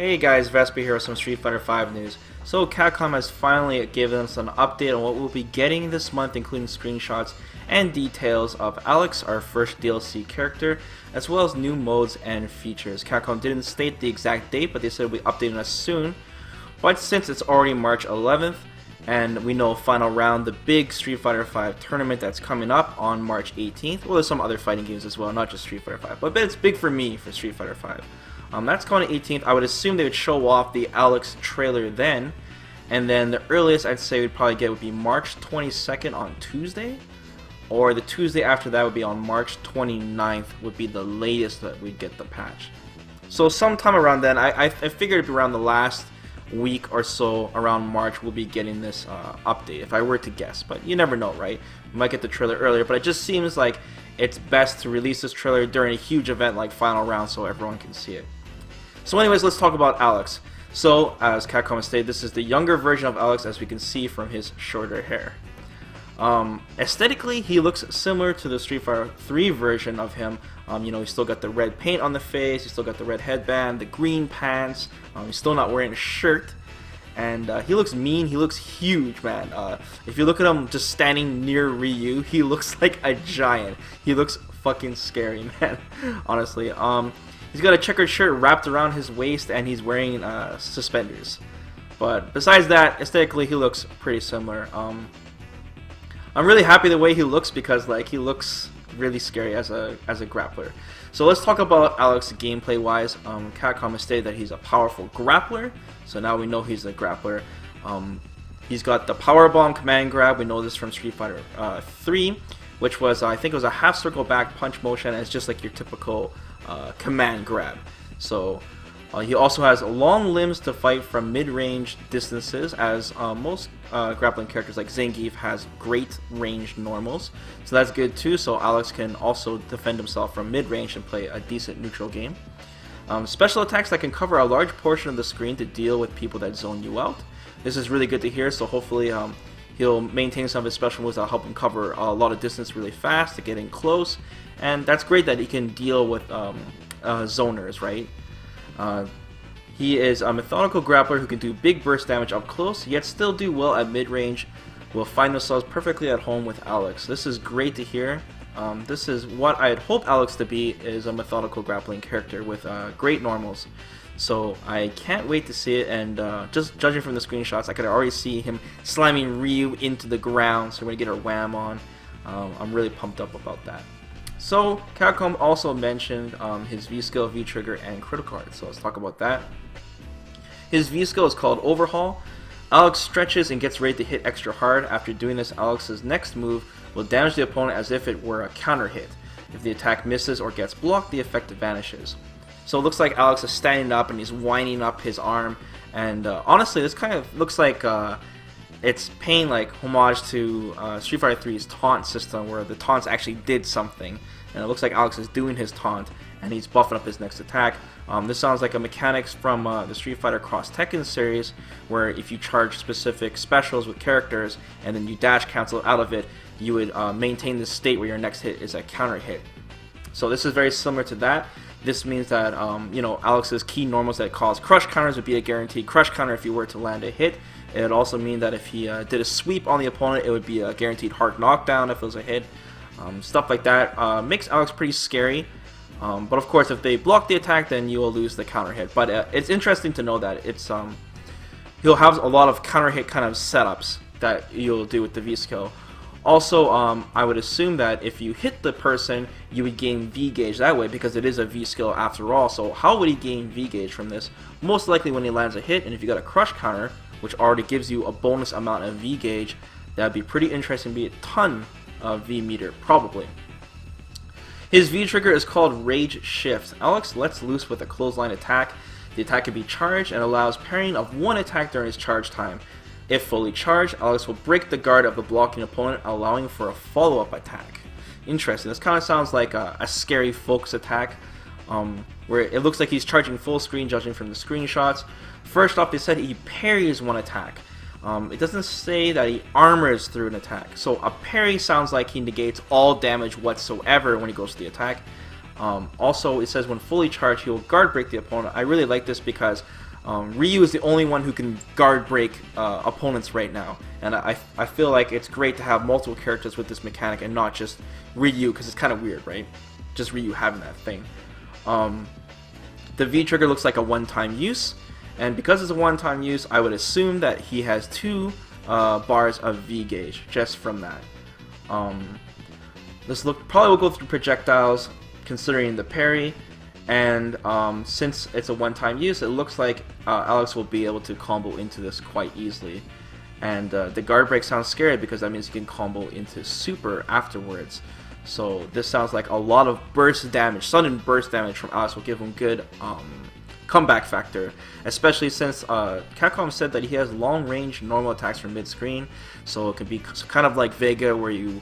Hey guys, Vesper here with some Street Fighter V news. So Capcom has finally given us an update on what we'll be getting this month, including screenshots and details of Alex, our first DLC character, as well as new modes and features. Capcom didn't state the exact date, but they said we'll be updating us soon. But since it's already March 11th, and we know Final Round, the big Street Fighter V tournament that's coming up on March 18th, well, there's some other fighting games as well, not just Street Fighter V, but it's big for me for Street Fighter V. That's coming on 18th. I would assume they would show off the Alex trailer then, and then the earliest I'd say we'd probably get would be March 22nd on Tuesday, or the Tuesday after that would be on March 29th would be the latest that we'd get the patch. So sometime around then, I figured it'd be around the last week or so around March we'll be getting this update, if I were to guess, but you never know, right? We might get the trailer earlier, but it just seems like it's best to release this trailer during a huge event like Final Round so everyone can see it. So anyways, let's talk about Alex. So, as Capcom has stated, this is the younger version of Alex, as we can see from his shorter hair. Aesthetically, he looks similar to the Street Fighter 3 version of him. He's still got the red paint on the face, he's still got the red headband, the green pants, he's still not wearing a shirt, and he looks mean, he looks huge, man. If you look at him just standing near Ryu, he looks like a giant. He looks fucking scary, man, honestly. He's got a checkered shirt wrapped around his waist, and he's wearing suspenders. But besides that, aesthetically, he looks pretty similar. I'm really happy the way he looks because he looks really scary as a grappler. So let's talk about Alex gameplay wise. Capcom has stated that he's a powerful grappler, so now we know he's a grappler. He's got the power bomb command grab. We know this from Street Fighter 3, which was I think it was a half circle back punch motion, and it's just like your typical command grab. So he also has long limbs to fight from mid-range distances, as most grappling characters like Zangief has great ranged normals. So that's good too, so Alex can also defend himself from mid-range and play a decent neutral game. Special attacks that can cover a large portion of the screen to deal with people that zone you out. This is really good to hear, so hopefully he'll maintain some of his special moves that'll help him cover a lot of distance really fast to get in close. And that's great that he can deal with zoners, right? He is a methodical grappler who can do big burst damage up close, yet still do well at mid-range. We'll find themselves perfectly at home with Alex. This is great to hear. This is what I had hoped Alex to be, is a methodical grappling character with great normals. So I can't wait to see it, and just judging from the screenshots, I could already see him slamming Ryu into the ground, so we're going to get our wham on. I'm really pumped up about that. So Capcom also mentioned his V-Skill, V-Trigger, and critical art, so let's talk about that. His V-Skill is called Overhaul. Alex stretches and gets ready to hit extra hard. After doing this, Alex's next move will damage the opponent as if it were a counter hit. If the attack misses or gets blocked, the effect vanishes. So it looks like Alex is standing up and he's winding up his arm, and honestly this kind of looks like it's paying homage to Street Fighter 3's taunt system, where the taunts actually did something, and it looks like Alex is doing his taunt and he's buffing up his next attack. This sounds like a mechanics from the Street Fighter Cross Tekken series, where if you charge specific specials with characters and then you dash cancel out of it, you would maintain this state where your next hit is a counter hit. So this is very similar to that. This means that Alex's key normals that cause crush counters would be a guaranteed crush counter if you were to land a hit. It would also mean that if he did a sweep on the opponent, it would be a guaranteed hard knockdown if it was a hit. Stuff like that makes Alex pretty scary. But of course, if they block the attack, then you will lose the counter hit. But it's interesting to know that it's he'll have a lot of counter hit kind of setups that you'll do with the V-Skill. Also, I would assume that if you hit the person, you would gain V-Gauge that way, because it is a V-Skill after all. So how would he gain V-Gauge from this? Most likely when he lands a hit, and if you got a crush counter, which already gives you a bonus amount of V-Gauge, that would be pretty interesting, be a ton of V-meter, probably. His V-Trigger is called Rage Shift. Alex lets loose with a clothesline attack. The attack can be charged and allows parrying of one attack during his charge time. If fully charged, Alex will break the guard of the blocking opponent, allowing for a follow-up attack. Interesting. This kind of sounds like a scary focus attack, where it looks like he's charging full screen, judging from the screenshots. First off, they said he parries one attack. It doesn't say that he armors through an attack. So a parry sounds like he negates all damage whatsoever when he goes to the attack. Also, it says when fully charged, he will guard break the opponent. I really like this because Ryu is the only one who can guard break opponents right now, and I feel like it's great to have multiple characters with this mechanic and not just Ryu, because it's kind of weird, right? Just Ryu having that thing. The V trigger looks like a one-time use, and because it's a one-time use, I would assume that he has 2 bars of V gauge just from that. This probably will go through projectiles, considering the parry, and since it's a one-time use, it looks like Alex will be able to combo into this quite easily. And the guard break sounds scary because that means you can combo into super afterwards. So this sounds like a lot of burst damage, sudden burst damage from Alex will give him good comeback factor, especially since Capcom said that he has long-range normal attacks from mid-screen, so it could be kind of like Vega, where you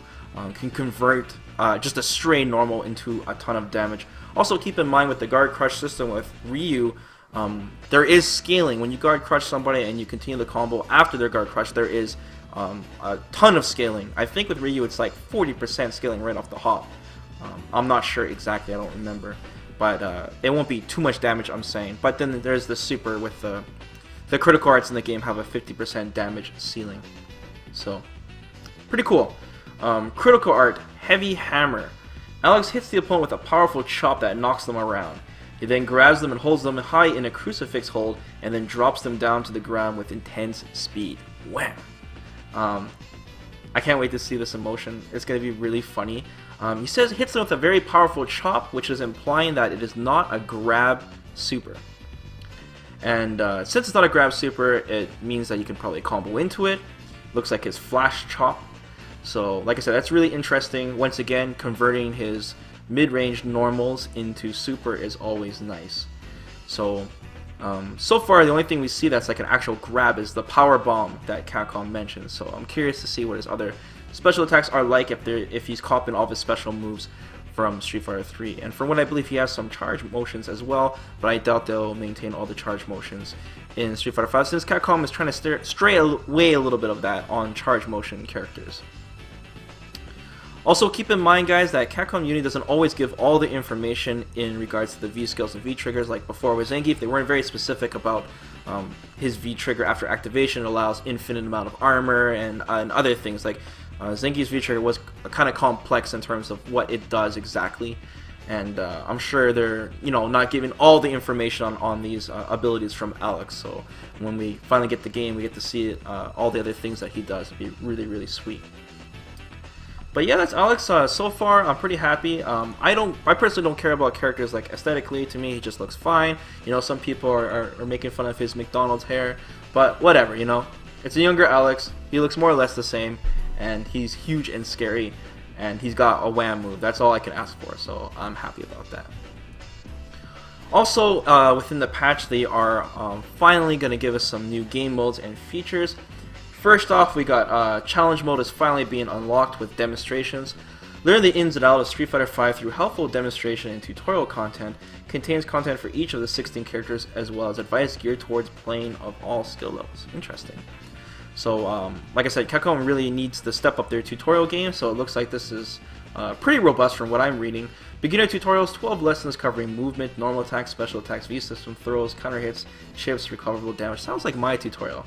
can convert just a stray normal into a ton of damage. Also, keep in mind with the guard crush system with Ryu, there is scaling. When you guard crush somebody and you continue the combo after their guard crush, there is a ton of scaling. I think with Ryu it's like 40% scaling right off the hop. I'm not sure exactly, I don't remember, but it won't be too much damage, I'm saying. But then there's the super with the critical arts in the game have a 50% damage ceiling, so pretty cool. Critical art, heavy hammer. Alex hits the opponent with a powerful chop that knocks them around. He then grabs them and holds them high in a crucifix hold, and then drops them down to the ground with intense speed. Wham! I can't wait to see this in motion. It's going to be really funny. He says it hits them with a very powerful chop, which is implying that it is not a grab super. And since it's not a grab super, it means that you can probably combo into it. Looks like his flash chop. So, like I said, that's really interesting. Once again, converting his mid-range normals into super is always nice. So, so far, the only thing we see that's like an actual grab is the power bomb that Capcom mentioned. So, I'm curious to see what his other special attacks are like if he's copying all of his special moves from Street Fighter 3. And from what I believe, he has some charge motions as well, but I doubt they'll maintain all the charge motions in Street Fighter 5, since Capcom is trying to stray away a little bit of that on charge motion characters. Also, keep in mind, guys, that Capcom Unity doesn't always give all the information in regards to the V skills and V triggers. Like before with Zangief, they weren't very specific about his V trigger after activation. It allows infinite amount of armor and other things. Like Zangief's V trigger was kind of complex in terms of what it does exactly, and I'm sure they're not giving all the information on these abilities from Alex. So when we finally get the game, we get to see all the other things that he does. It'd be really, really sweet. But yeah, that's Alex. So far, I'm pretty happy. I personally don't care about characters like aesthetically. To me, he just looks fine. Some people are making fun of his McDonald's hair, but whatever. It's a younger Alex. He looks more or less the same, and he's huge and scary, and he's got a wham move. That's all I can ask for. So I'm happy about that. Also, within the patch, they are finally going to give us some new game modes and features. First off, we got Challenge Mode is finally being unlocked with demonstrations. Learn the ins and outs of Street Fighter V through helpful demonstration and tutorial content. Contains content for each of the 16 characters, as well as advice geared towards playing of all skill levels. Interesting. So, like I said, Capcom really needs to step up their tutorial game, so it looks like this is pretty robust from what I'm reading. Beginner tutorials, 12 lessons covering movement, normal attacks, special attacks, V-system, throws, counter hits, chips, recoverable damage. Sounds like my tutorial.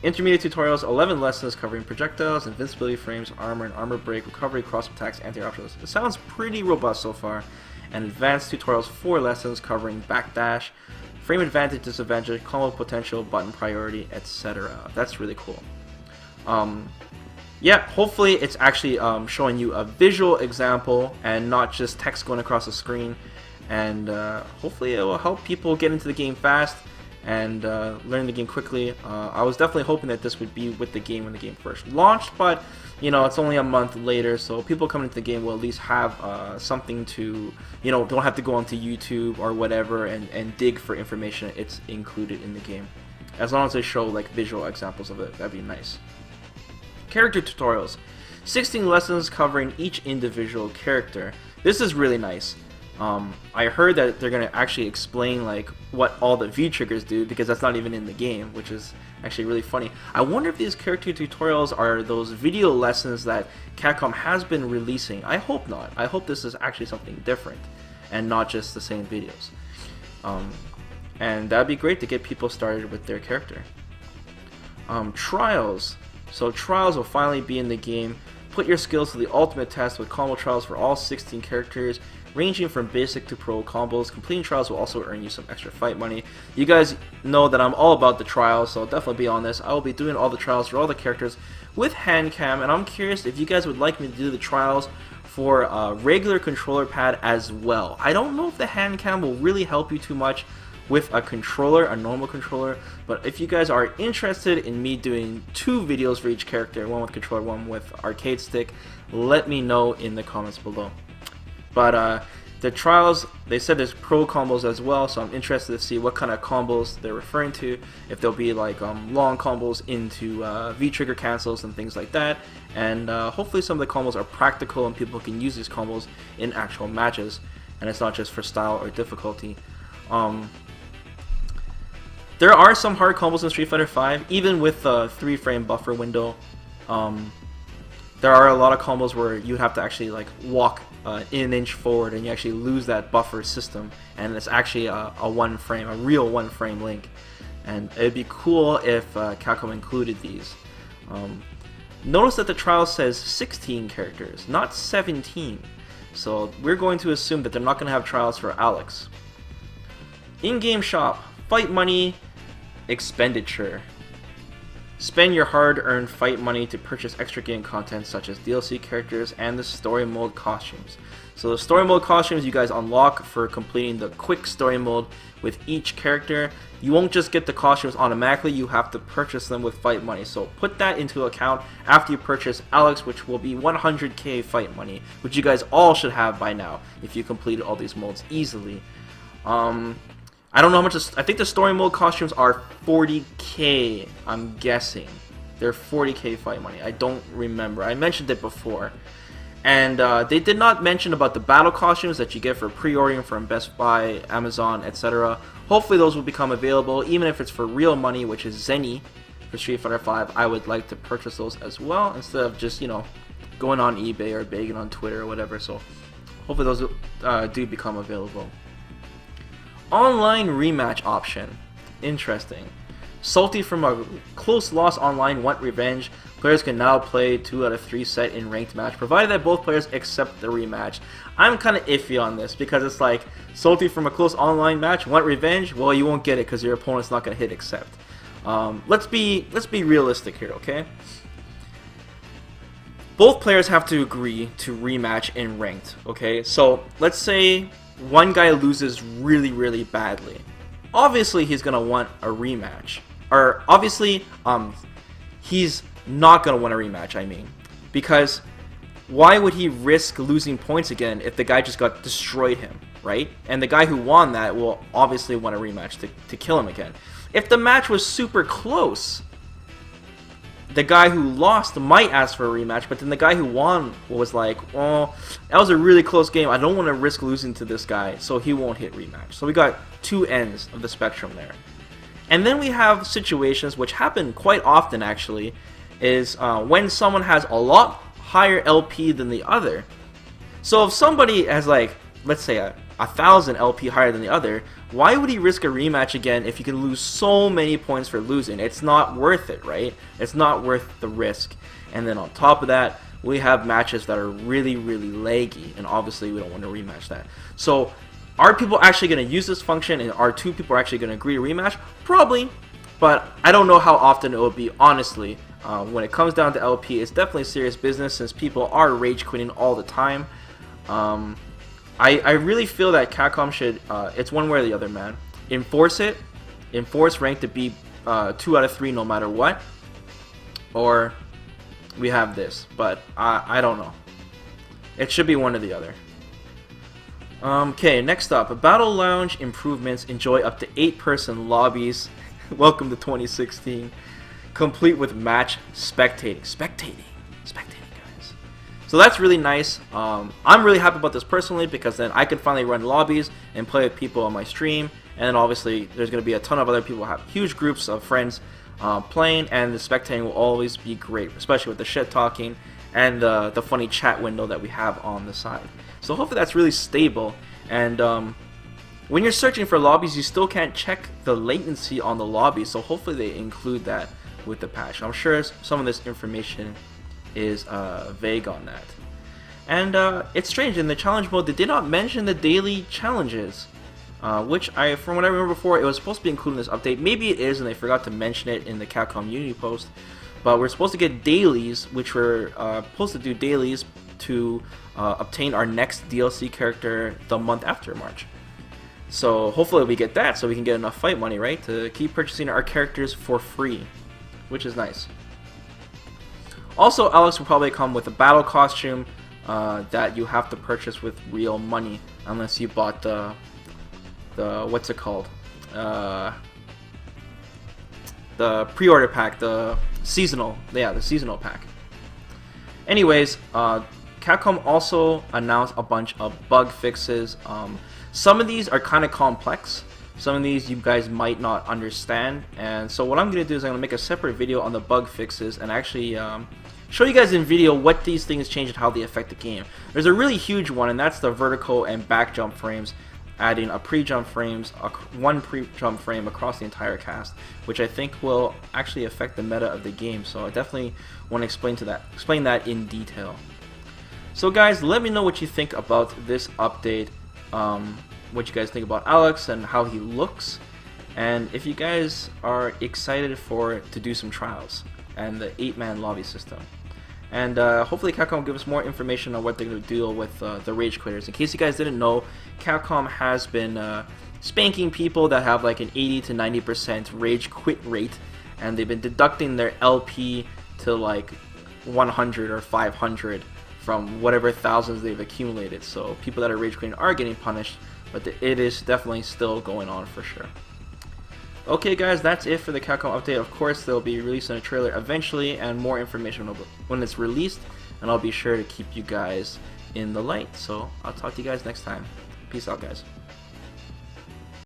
Intermediate tutorials, 11 lessons covering projectiles, invincibility frames, armor and armor break, recovery, cross attacks, anti-options. It sounds pretty robust so far. And advanced tutorials, 4 lessons covering backdash, frame advantage, disadvantage, combo potential, button priority, etc. That's really cool. Yeah, hopefully it's actually showing you a visual example and not just text going across the screen. And hopefully it will help people get into the game fast and learn the game quickly. I was definitely hoping that this would be with the game when the game first launched, but it's only a month later, so people coming into the game will at least have something to, don't have to go onto YouTube or whatever and dig for information. It's included in the game. As long as they show like visual examples of it, that'd be nice. Character tutorials, 16 lessons covering each individual character. This is really nice. I heard that they're gonna actually explain like what all the V triggers do, because that's not even in the game, which is actually really funny. I wonder if these character tutorials are those video lessons that Capcom has been releasing. I hope not. I hope this is actually something different and not just the same videos. And that'd be great to get people started with their character. Trials. So trials will finally be in the game. Put your skills to the ultimate test with combo trials for all 16 characters, ranging from basic to pro combos. Completing trials will also earn you some extra fight money. You guys know that I'm all about the trials, so I'll definitely be on this. I will be doing all the trials for all the characters with hand cam, and I'm curious if you guys would like me to do the trials for a regular controller pad as well. I don't know if the hand cam will really help you too much with a controller, a normal controller, but if you guys are interested in me doing 2 videos for each character, one with controller, one with arcade stick, let me know in the comments below. But the trials, they said there's pro combos as well, so I'm interested to see what kind of combos they're referring to, if there'll be like long combos into V-trigger cancels and things like that, and hopefully some of the combos are practical and people can use these combos in actual matches, and it's not just for style or difficulty. There are some hard combos in Street Fighter V, even with the 3-frame buffer window. There are a lot of combos where you have to actually like walk in an inch forward, and you actually lose that buffer system, and it's actually a 1-frame, a real 1-frame link. And it'd be cool if Capcom included these. Notice that the trial says 16 characters, not 17. So we're going to assume that they're not going to have trials for Alex. In-game shop, fight money, expenditure. Spend your hard-earned fight money to purchase extra game content such as DLC characters and the story mode costumes. So the story mode costumes you guys unlock for completing the quick story mode with each character. You won't just get the costumes automatically, you have to purchase them with fight money. So put that into account after you purchase Alex, which will be 100k fight money, which you guys all should have by now if you completed all these modes easily. I don't know how much. I think the story mode costumes are 40k. I'm guessing they're 40k fight money. I don't remember. I mentioned it before, and they did not mention about the battle costumes that you get for pre-ordering from Best Buy, Amazon, etc. Hopefully, those will become available, even if it's for real money, which is Zenny for Street Fighter V. I would like to purchase those as well instead of just going on eBay or begging on Twitter or whatever. So hopefully, those do become available. Online rematch option. Interesting. Salty from a close loss online want revenge. Players can now play 2 out of 3 set in ranked match, provided that both players accept the rematch. I'm kind of iffy on this because it's like, salty from a close online match, want revenge? Well, you won't get it because your opponent's not going to hit accept. Let's be realistic here, okay? Both players have to agree to rematch in ranked, okay? So let's say one guy loses really, really badly. Obviously, he's gonna want a rematch. Or obviously, he's not gonna want a rematch. I mean, because why would he risk losing points again if the guy just got destroyed him, right? And the guy who won that will obviously want a rematch to kill him again. If the match was super close, the guy who lost might ask for a rematch, but then the guy who won was like, well, that was a really close game. I don't want to risk losing to this guy, so he won't hit rematch. So we got 2 ends of the spectrum there. And then we have situations, which happen quite often actually, is when someone has a lot higher LP than the other. So if somebody has like, let's say 1,000 LP higher than the other, why would he risk a rematch again if you can lose so many points for losing? It's not worth it, right? It's not worth the risk. And then on top of that, we have matches that are really, really laggy, and obviously we don't want to rematch that. So are people actually going to use this function, and are 2 people actually going to agree to rematch? Probably, but I don't know how often it will be, honestly. When it comes down to LP, it's definitely serious business since people are rage quitting all the time. I really feel that Capcom should, it's one way or the other, man. Enforce it. Enforce rank to be 2 out of 3 no matter what. Or we have this, but I don't know. It should be one or the other. Okay, next up. Battle Lounge improvements. Enjoy up to 8-person lobbies. Welcome to 2016. Complete with match spectating. Spectating, guys. So that's really nice. I'm really happy about this personally because then I can finally run lobbies and play with people on my stream. And then obviously there's going to be a ton of other people who have huge groups of friends playing, and the spectating will always be great, especially with the shit talking and the funny chat window that we have on the side. So hopefully that's really stable. And when you're searching for lobbies, you still can't check the latency on the lobby, so hopefully they include that with the patch. I'm sure some of this information is vague on that. And it's strange, in the challenge mode they did not mention the daily challenges, which from what I remember before, it was supposed to be included in this update. Maybe it is and they forgot to mention it in the Capcom Unity post, but we're supposed to get dailies, which we're supposed to do dailies to obtain our next DLC character the month after March. So hopefully we get that so we can get enough fight money, right, to keep purchasing our characters for free, which is nice. Also, Alex will probably come with a battle costume that you have to purchase with real money, unless you bought the what's it called? The pre-order pack, the seasonal pack. Anyways, Capcom also announced a bunch of bug fixes. Some of these are kind of complex. Some of these you guys might not understand, and so what I'm going to do is I'm going to make a separate video on the bug fixes and actually show you guys in video what these things change and how they affect the game. There's a really huge one, and that's the vertical and back jump frames, adding a one pre-jump frame across the entire cast, which I think will actually affect the meta of the game. So I definitely want to explain that in detail. So guys, let me know what you think about this update. What you guys think about Alex and how he looks, and if you guys are excited to do some trials and the 8-man lobby system. And hopefully Capcom will give us more information on what they're going to do with the rage quitters. In case you guys didn't know, Capcom has been spanking people that have like an 80 to 90% rage quit rate, and they've been deducting their LP to like 100 or 500 from whatever thousands they've accumulated. So people that are rage quitting are getting punished, but it is definitely still going on for sure. Okay guys, that's it for the Capcom update. Of course, they'll be releasing a trailer eventually and more information when it's released, and I'll be sure to keep you guys in the light. So I'll talk to you guys next time. Peace out, guys.